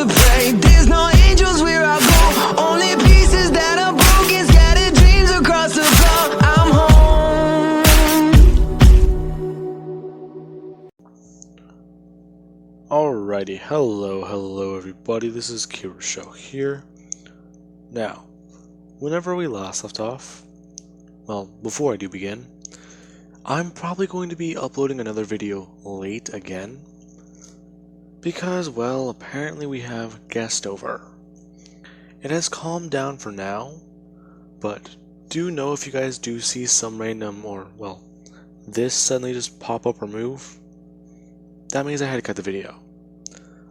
to pray. There's no angels where I go, only pieces that are broken, scattered dreams across the floor. I'm home. Alrighty, hello everybody, this is Show here. Now, whenever we last left off, well, before I do begin, I'm probably going to be uploading another video late again, because, well, apparently we have guest over. It has calmed down for now, but do know if you guys do see some random, or, well, this suddenly just pop up or move, that means I had to cut the video.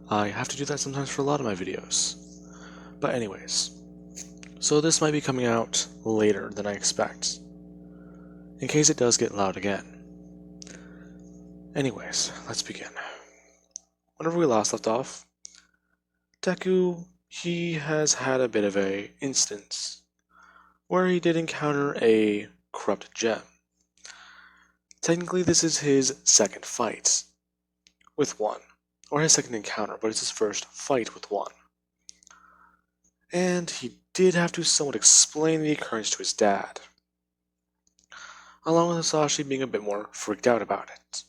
I have to do that sometimes for a lot of my videos. But anyways, so this might be coming out later than I expect, in case it does get loud again. Anyways, let's begin. Whenever we last left off, Deku, he has had a bit of a instance where he did encounter a corrupt gem. Technically this is his second fight with one, or his second encounter, but it's his first fight with one. And he did have to somewhat explain the occurrence to his dad, along with Hisashi being a bit more freaked out about it.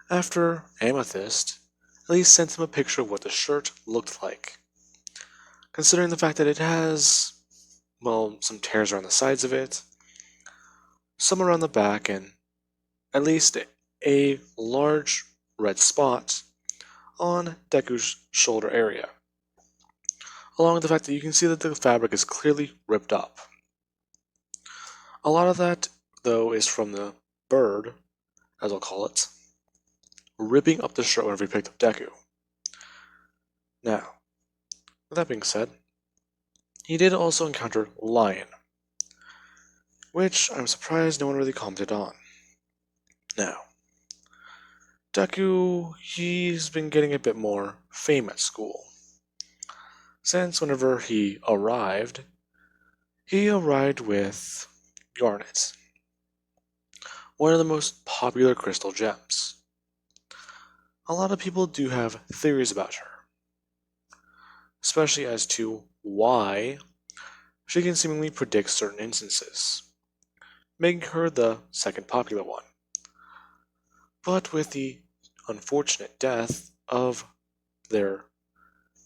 After Amethyst at least sent him a picture of what the shirt looked like, considering the fact that it has, well, some tears around the sides of it, some around the back, and at least a large red spot on Deku's shoulder area, along with the fact that you can see that the fabric is clearly ripped up. A lot of that, though, is from the bird, as I'll call it, ripping up the shirt whenever he picked up Deku. Now, with that being said, he did also encounter Lion, which I'm surprised no one really commented on. Now, Deku, he's been getting a bit more fame at school, since whenever he arrived with Garnet, one of the most popular crystal gems. A lot of people do have theories about her, especially as to why she can seemingly predict certain instances, making her the second popular one. But with the unfortunate death of their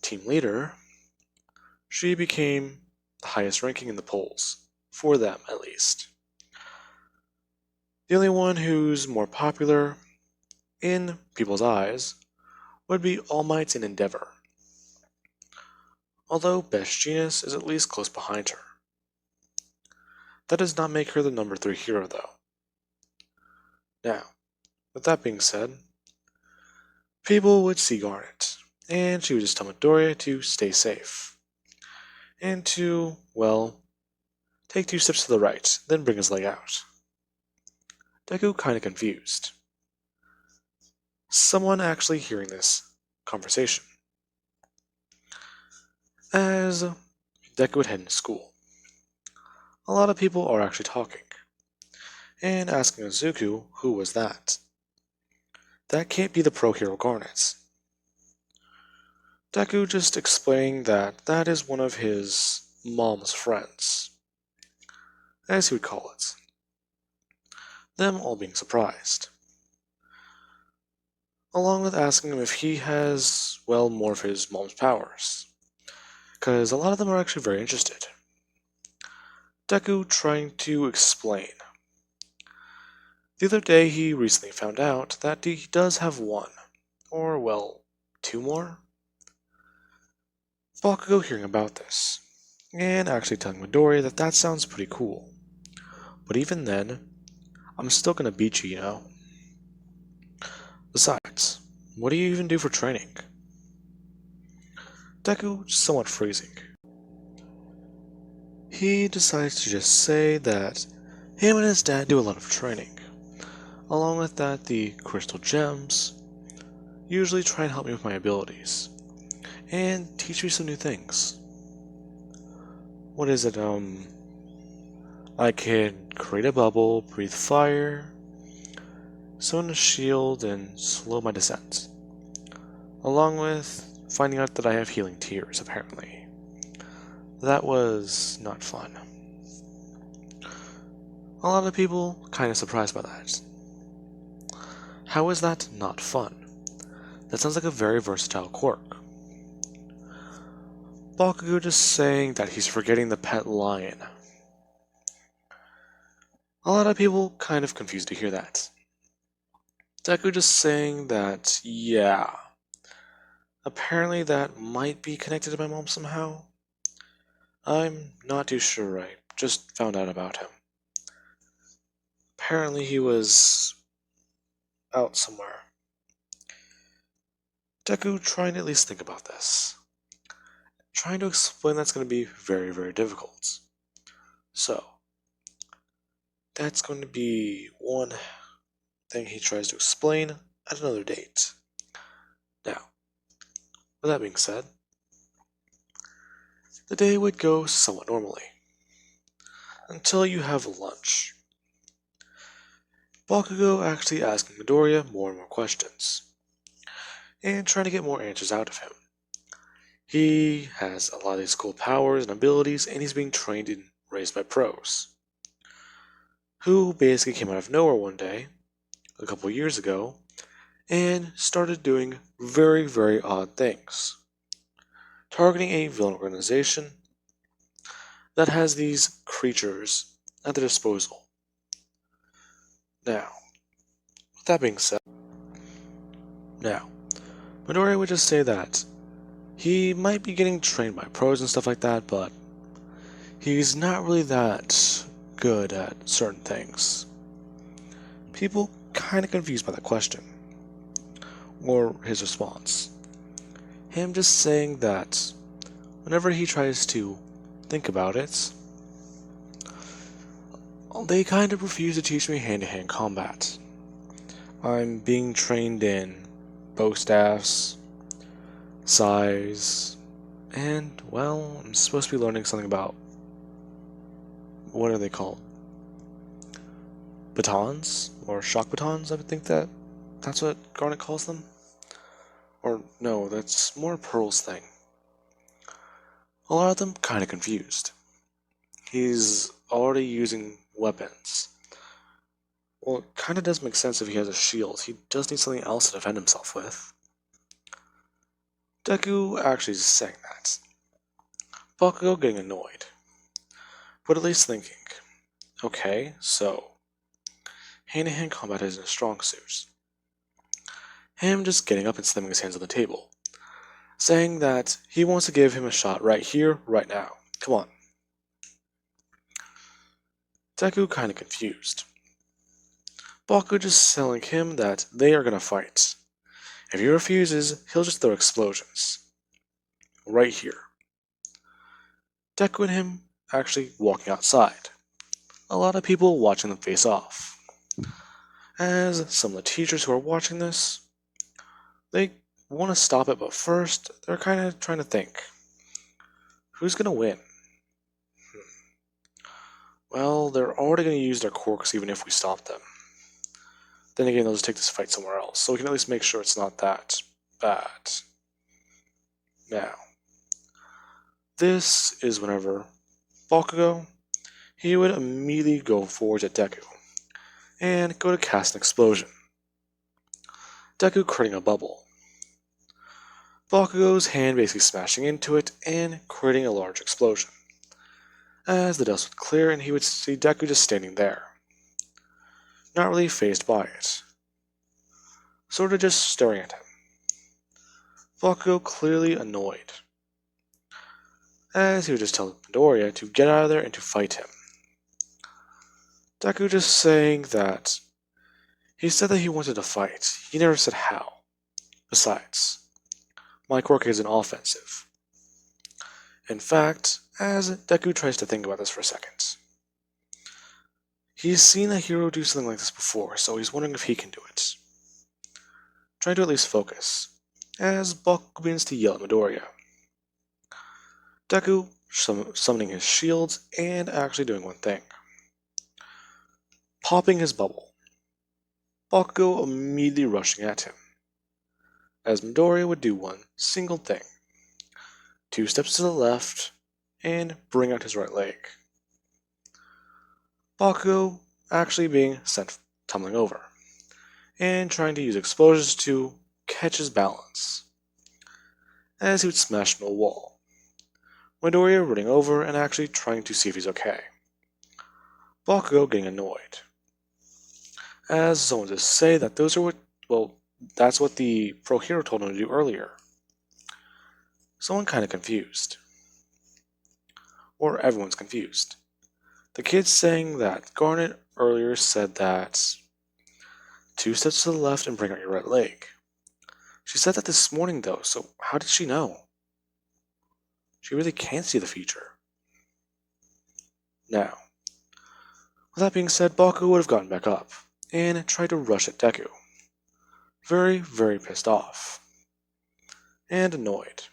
team leader, she became the highest ranking in the polls, for them at least. The only one who's more popular in people's eyes would be All Might and Endeavor, although Best Genius is at least close behind her. That does not make her the number 3 hero, though. Now, with that being said, people would see Garnet, and she would just tell Midoriya to stay safe, and to, well, take 2 steps to the right, then bring his leg out. Deku kinda confused. Someone actually hearing this conversation. As Deku would head into school, a lot of people are actually talking, and asking Izuku who was that. That can't be the pro hero Garnet. Deku just explaining that that is one of his mom's friends, as he would call it. Them all being surprised, along with asking him if he has, well, more of his mom's powers, because a lot of them are actually very interested. Deku trying to explain. The other day he recently found out that he does have one, or, well, 2 more. Bakugo hearing about this, and actually telling Midoriya that that sounds pretty cool. But even then, I'm still gonna beat you, you know? Besides, what do you even do for training? Deku somewhat freezing. He decides to just say that him and his dad do a lot of training. Along with that, the crystal gems usually try and help me with my abilities, and teach me some new things. What is it, I can create a bubble, breathe fire, summon a shield, and slow my descent, along with finding out that I have healing tears, apparently. That was not fun. A lot of people kinda surprised by that. How is that not fun? That sounds like a very versatile quirk. Bakugo just saying that he's forgetting the pet lion. A lot of people kind of confused to hear that. Deku just saying that, yeah, apparently that might be connected to my mom somehow. I'm not too sure, I just found out about him. Apparently he was out somewhere. Deku trying to at least think about this. Trying to explain that's going to be very, very difficult. So, that's going to be one thing he tries to explain at another date. Now, with that being said, the day would go somewhat normally. Until you have lunch. Bakugo actually asking Midoriya more and more questions, and trying to get more answers out of him. He has a lot of these cool powers and abilities, and he's being trained and raised by pros, who basically came out of nowhere one day, a couple years ago, and started doing very, very odd things. Targeting a villain organization that has these creatures at their disposal. Now, with that being said, Midoriya would just say that he might be getting trained by pros and stuff like that, but he's not really that good at certain things. People kind of confused by that question, or his response. Him just saying that whenever he tries to think about it, they kind of refuse to teach me hand-to-hand combat. I'm being trained in bow staffs, size, and, well, I'm supposed to be learning something about, what are they called? Batons? Or shock batons, I would think that's what Garnet calls them? Or, no, that's more Pearl's thing. A lot of them kinda confused. He's already using weapons. Well, it kinda does make sense if he has a shield. He does need something else to defend himself with. Deku actually is saying that. Bakugo getting annoyed, but at least thinking, okay, so hand-to-hand combat isn't a strong suit. Him just getting up and slamming his hands on the table, saying that he wants to give him a shot right here, right now. Come on. Deku kinda confused. Bakugo just telling him that they are gonna fight. If he refuses, he'll just throw explosions. Right here. Deku and him actually walking outside. A lot of people watching them face off. As some of the teachers who are watching this, they want to stop it, but first, they're kind of trying to think. Who's gonna win? Well, they're already gonna use their quirks even if we stop them. Then again, they'll just take this fight somewhere else, so we can at least make sure it's not that bad. Now, this is whenever Bakugo, he would immediately go forward at Deku, and go to cast an explosion. Deku creating a bubble. Bakugo's hand basically smashing into it, and creating a large explosion. As the dust would clear, and he would see Deku just standing there. Not really fazed by it. Sorta just staring at him. Bakugo clearly annoyed, as he would just tell Midoriya to get out of there and to fight him. Deku just saying that he said that he wanted to fight, he never said how. Besides, my quirk isn't offensive. In fact, as Deku tries to think about this for a second, he's seen a hero do something like this before, so he's wondering if he can do it. Trying to at least focus, as Bakugo begins to yell at Midoriya. Deku summoning his shields and actually doing one thing. Popping his bubble. Bakugo immediately rushing at him. as Midoriya would do one single thing: 2 steps to the left and bring out his right leg. Bakugo actually being sent tumbling over, and trying to use explosions to catch his balance, as he would smash into a wall. Midoriya running over and actually trying to see if he's okay. Bakugo getting annoyed, as someone to say that those are that's what the pro hero told him to do earlier. Someone kinda confused. Or everyone's confused. The kid saying that Garnet earlier said that 2 steps to the left and bring out your right leg. She said that this morning though, so how did she know? She really can't see the future. Now, with that being said, Baku would have gotten back up and tried to rush at Deku. Very, very pissed off. And annoyed.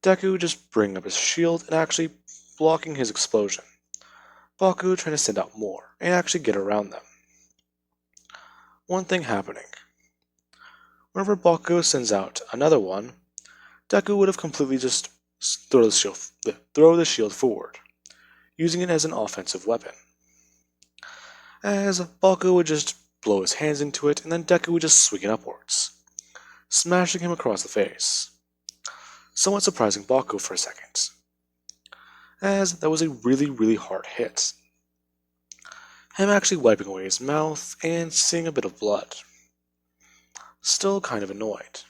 Deku just bringing up his shield and actually blocking his explosion. Baku trying to send out more and actually get around them. One thing happening. Whenever Baku sends out another one, Deku would have completely just throw the shield forward, using it as an offensive weapon. As Baku would just blow his hands into it, and then Deku would just swing it upwards, smashing him across the face. Somewhat surprising Baku for a second, as that was a really, really hard hit. Him actually wiping away his mouth and seeing a bit of blood. Still kind of annoyed.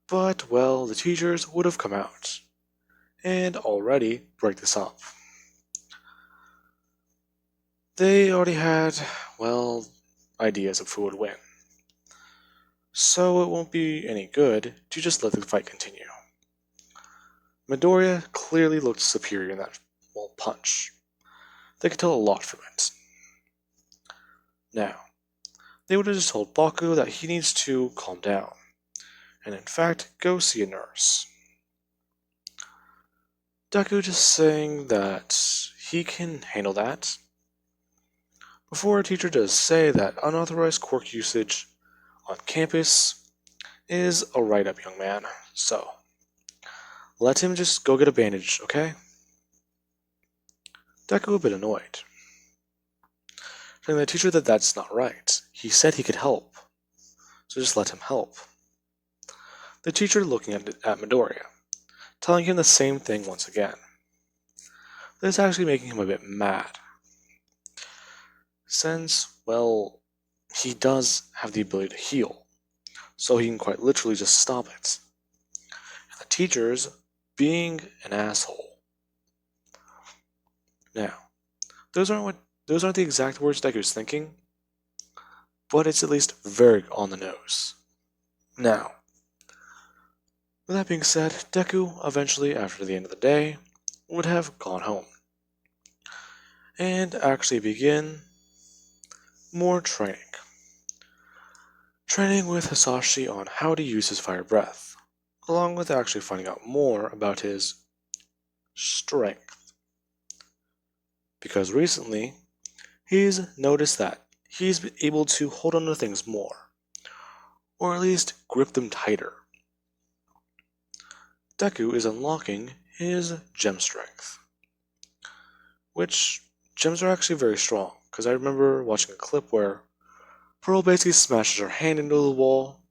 But, well, the teachers would have come out and already break this up. They already had, well, ideas of who would win. So it won't be any good to just let the fight continue. Midoriya clearly looked superior in that, well, punch. They could tell a lot from it. Now, they would have just told Baku that he needs to calm down, and in fact, go see a nurse. Deku just saying that he can handle that, before a teacher does say that unauthorized quirk usage on campus is a write-up, young man, so let him just go get a bandage, okay? Deku a bit annoyed, telling the teacher that that's not right. He said he could help, so just let him help. The teacher looking at Midoriya, telling him the same thing once again. This is actually making him a bit mad, since, well, he does have the ability to heal, so he can quite literally just stop it. And the teacher's being an asshole. Now, those aren't the exact words Deku's thinking, but it's at least very on the nose. Now, with that being said, Deku eventually, after the end of the day, would have gone home and actually begin more training. Training with Hisashi on how to use his fire breath, along with actually finding out more about his strength. Because recently, he's noticed that he's been able to hold on to things more, or at least grip them tighter. Deku is unlocking his gem strength, which gems are actually very strong, because I remember watching a clip where Pearl basically smashes her hand into the wall,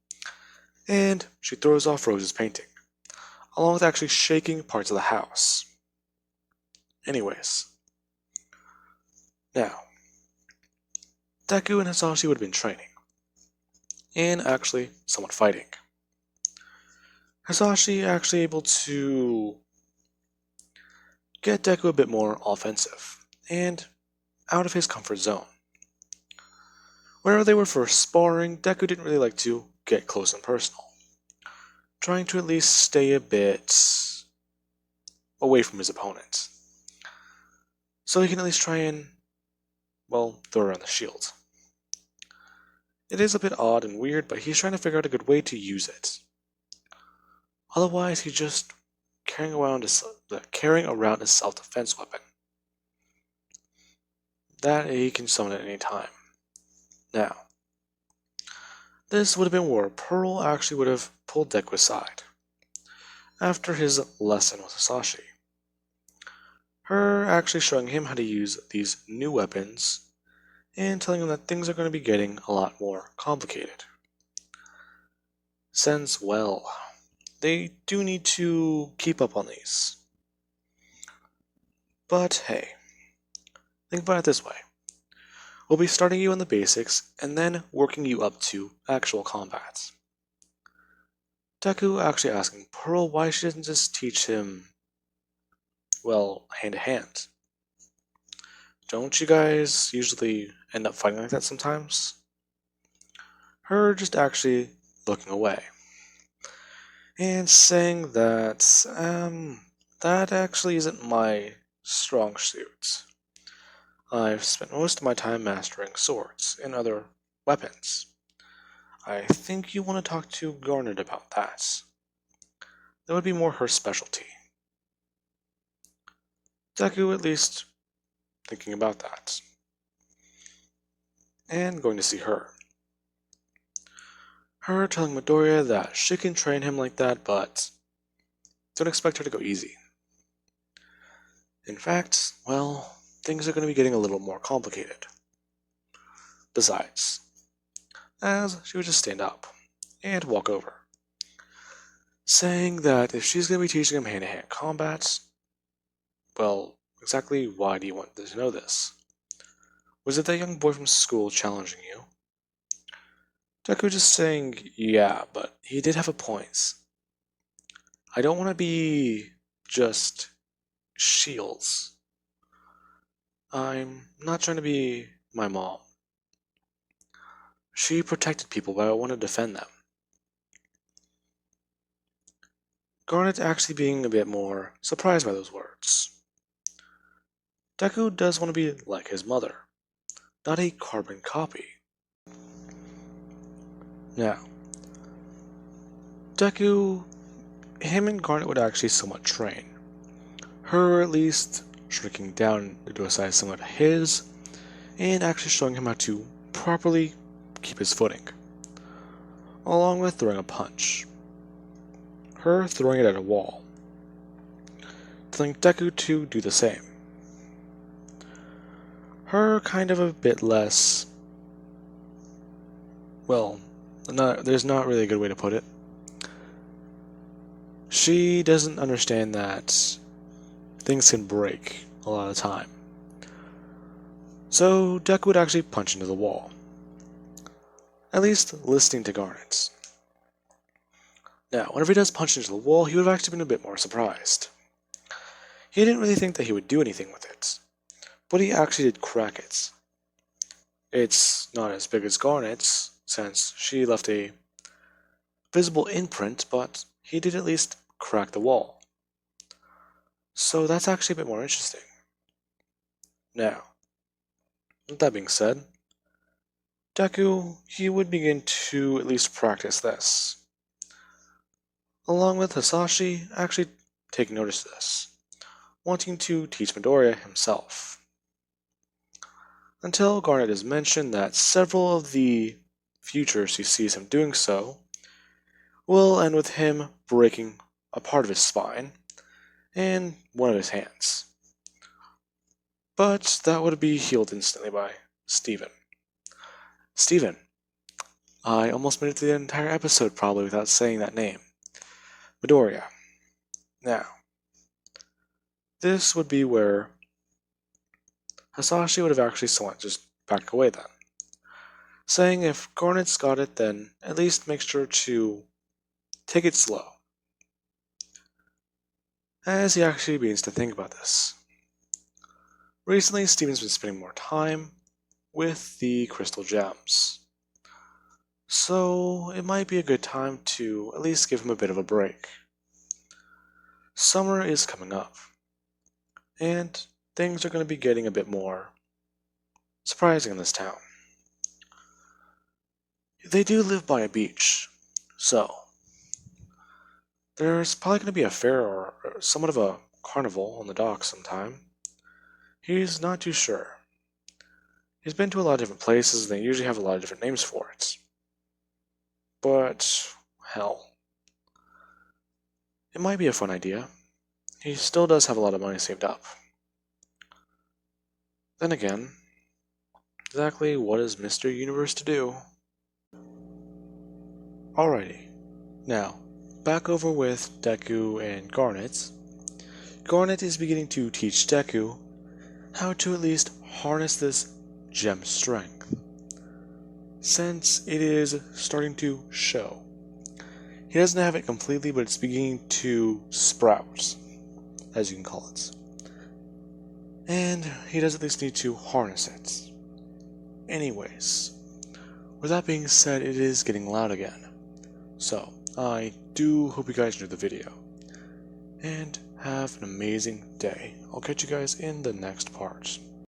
and she throws off Rose's painting, along with actually shaking parts of the house. Anyways, now, Deku and Hisashi would have been training, and actually somewhat fighting. Hisashi actually able to get Deku a bit more offensive, and out of his comfort zone. Whenever they were first sparring, Deku didn't really like to get close and personal, trying to at least stay a bit away from his opponent, so he can at least try and, well, throw around the shield. It is a bit odd and weird, but he's trying to figure out a good way to use it. Otherwise, he's just carrying around a self-defense weapon that he can summon at any time. Now, This would have been where Pearl actually would have pulled Deku aside after his lesson with Sasashi. Her actually showing him how to use these new weapons and telling him that things are going to be getting a lot more complicated. Since, well, they do need to keep up on these. But hey, think about it this way. We'll be starting you on the basics and then working you up to actual combat. Deku actually asking Pearl why she doesn't just teach him, well, hand to hand. Don't you guys usually end up fighting like that sometimes? Her just actually looking away and saying that, that actually isn't my strong suit. I've spent most of my time mastering swords and other weapons. I think you want to talk to Garnet about that. That would be more her specialty. Deku at least thinking about that. And going to see her. Her telling Midoriya that she can train him like that, but don't expect her to go easy. In fact, well, things are going to be getting a little more complicated. Besides, as she would just stand up and walk over, saying that if she's going to be teaching him hand-to-hand combat, well, exactly why do you want to know this? Was it that young boy from school challenging you? Deku just saying, yeah, but he did have a point. I don't want to be just shields. I'm not trying to be my mom. She protected people, but I want to defend them. Garnet actually being a bit more surprised by those words. Deku does want to be like his mother, not a carbon copy. Now, Deku, him and Garnet would actually somewhat train. Her at least shrinking down to a size similar to his, and actually showing him how to properly keep his footing, along with throwing a punch. Her throwing it at a wall, telling Deku to do the same. Her kind of a bit less, well, there's not really a good way to put it. She doesn't understand that things can break a lot of the time. So Deku would actually punch into the wall. At least listening to Garnet. Now, whenever he does punch into the wall, he would have actually been a bit more surprised. He didn't really think that he would do anything with it, but he actually did crack it. It's not as big as Garnet's, since she left a visible imprint, but he did at least crack the wall. So that's actually a bit more interesting. Now, with that being said, Deku, he would begin to at least practice this. Along with Hisashi actually taking notice of this, wanting to teach Midoriya himself. Until Garnet has mentioned that several of the futures he sees him doing so will end with him breaking a part of his spine and one of his hands. But that would be healed instantly by Steven. Steven. I almost made it to the entire episode probably without saying that name. Midoriya. Now, this would be where Hisashi would have actually somewhat just backed away then, saying if Garnet's got it, then at least make sure to take it slow. As he actually begins to think about this. Recently, Steven's been spending more time with the crystal gems. So it might be a good time to at least give him a bit of a break. Summer is coming up, and things are going to be getting a bit more surprising in this town. They do live by a beach, so there's probably going to be a fair or somewhat of a carnival on the docks sometime. He's not too sure. He's been to a lot of different places, and they usually have a lot of different names for it. but hell. It might be a fun idea. He still does have a lot of money saved up. Then again, exactly what is Mr. Universe to do? Alrighty, now, back over with Deku and Garnet. Garnet is beginning to teach Deku how to at least harness this gem strength, since it is starting to show. He doesn't have it completely, but it's beginning to sprout, as you can call it. And he does at least need to harness it. Anyways, with that being said, it is getting loud again. So, I do hope you guys enjoyed the video. And have an amazing day. I'll catch you guys in the next part.